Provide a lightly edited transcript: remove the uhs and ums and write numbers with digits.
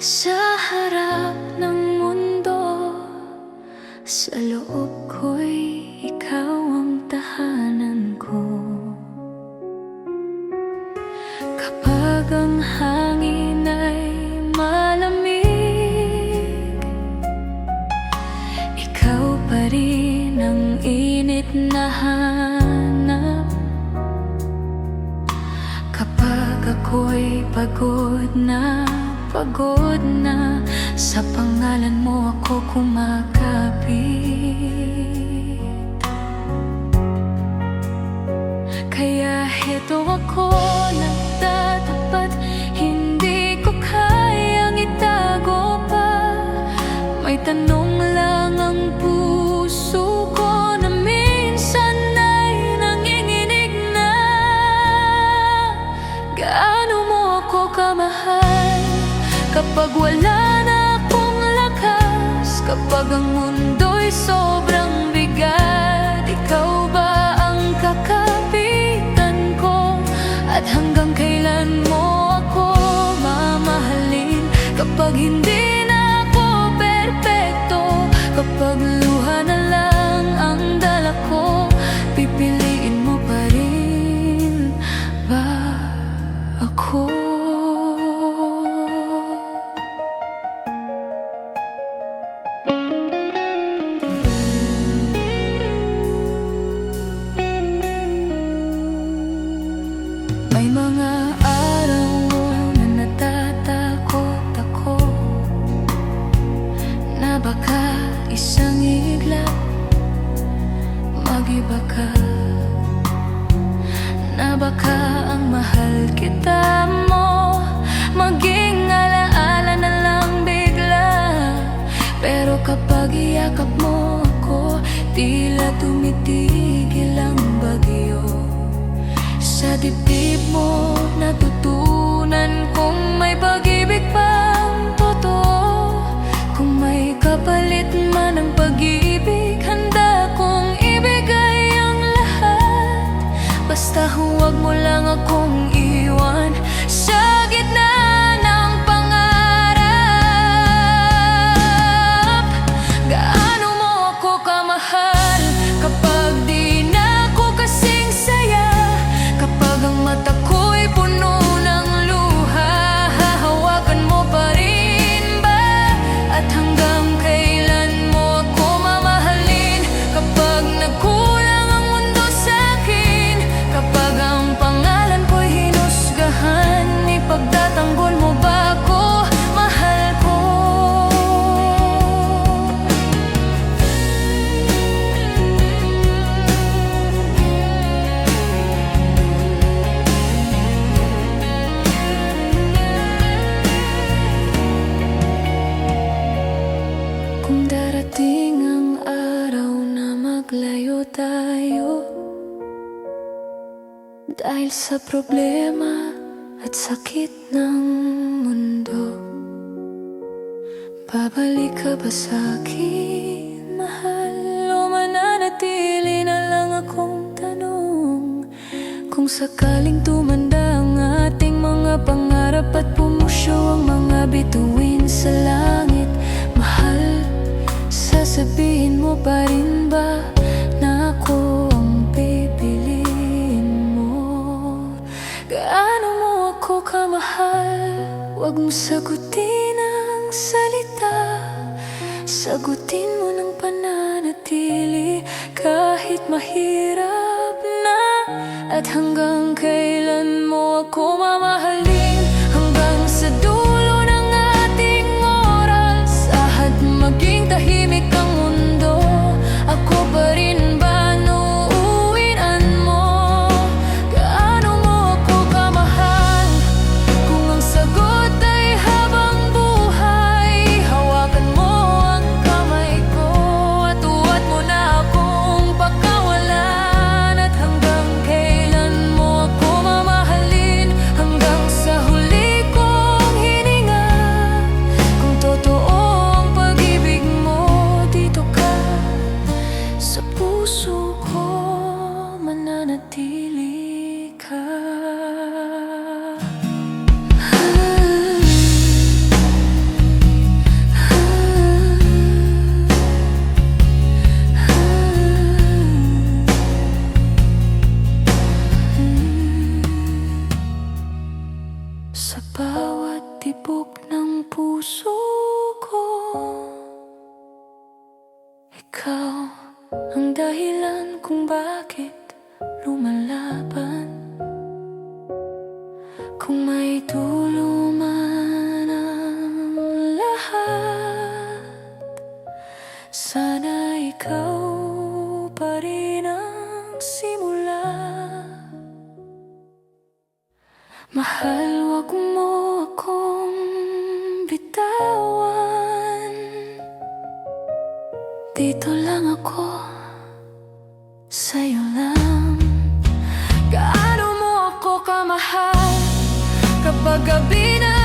Sa harap ng mundo, sa loob ko'y ikaw ang tahanan ko. Kapag ang hangin ay malamig, ikaw pa rin ang init na hanap. Kapag ako'y pagod na sa pangalan mo ako kumakapit. Kaya heto ako nagtatapat, hindi ko kayang itago pa. May tanong lang ang puso ko na minsan ay nanginginig na. Gaano mo ako kamahal kapag wala na akong lakas, kapag ang mundo'y sobrang bigat? Ikaw ba ang kakapitan ko? At hanggang kailan mo ako mamahalin? Kapag hindi na ako perpekto, kapag luha na lang ang dala ko, pipiliin mo pa rin ba ako? May mga araw na natatakot ako na baka isang iglap mag-iba ka, na baka ang mahal kita mo maging alaala na lang bigla. Pero kapag iyakap mo ako, tila tumitigil ang bagyo. Sa dibdib mo natutunan kung may pag-ibig pang totoo. Kung may kapalit man ang pag-ibig, handa kong ibigay ang lahat. Basta huwag mo lang akong iwan sa gitna ng pangarap. Gaano mo ako kamahal kapag di na ako kasing saya? Kapag ang mata ko'y puno ng luha, hahawakan mo pa rin ba? At hanggang kailan mo ako mamahalin? Kapag nagkulang ang mundo sa'kin, kapag ang pangalan ko'y hinusgahan, ipagtatanggol mo ba ako, mahal ko? Kung darating ang araw na maglayo tayo dahil sa problema at sakit ng mundo, babalik ka ba sa'kin, mahal? O mananatili na lang akong tanong? Kung sakaling tumanda ang ating mga pangarap at pumusyo ang mga bituin sa langit, mahal, sasabihin mo pa rin ba na ako ang pipiliin mo? Gaano mo ako kamahal? Huwag mong sagutin ang salita, sagutin mo ng pananatili kahit mahirap na. At hanggang kailan mo ako mamahalin? Hanggang sa dulo ng ating oras, ahad maging tahimik ang mundo, ako pa rin ba nuuwian mo? Gaano mo ako kamahal? Kung ang sagot ay habang buhay, hawakan mo ang kamay ko at huwag mo na akong pakawalan. At hanggang kailan mo ako mamahalin? Hanggang sa puso ko. Ikaw ang dahilan kung bakit lumalaban. Kung may dulo man ang lahat, sana ikaw pa rin ang simula. Mahal, wag mo akong bitawan. Dito lang ako, sa'yo lang. Gaano mo ako kamahal kapag gabi na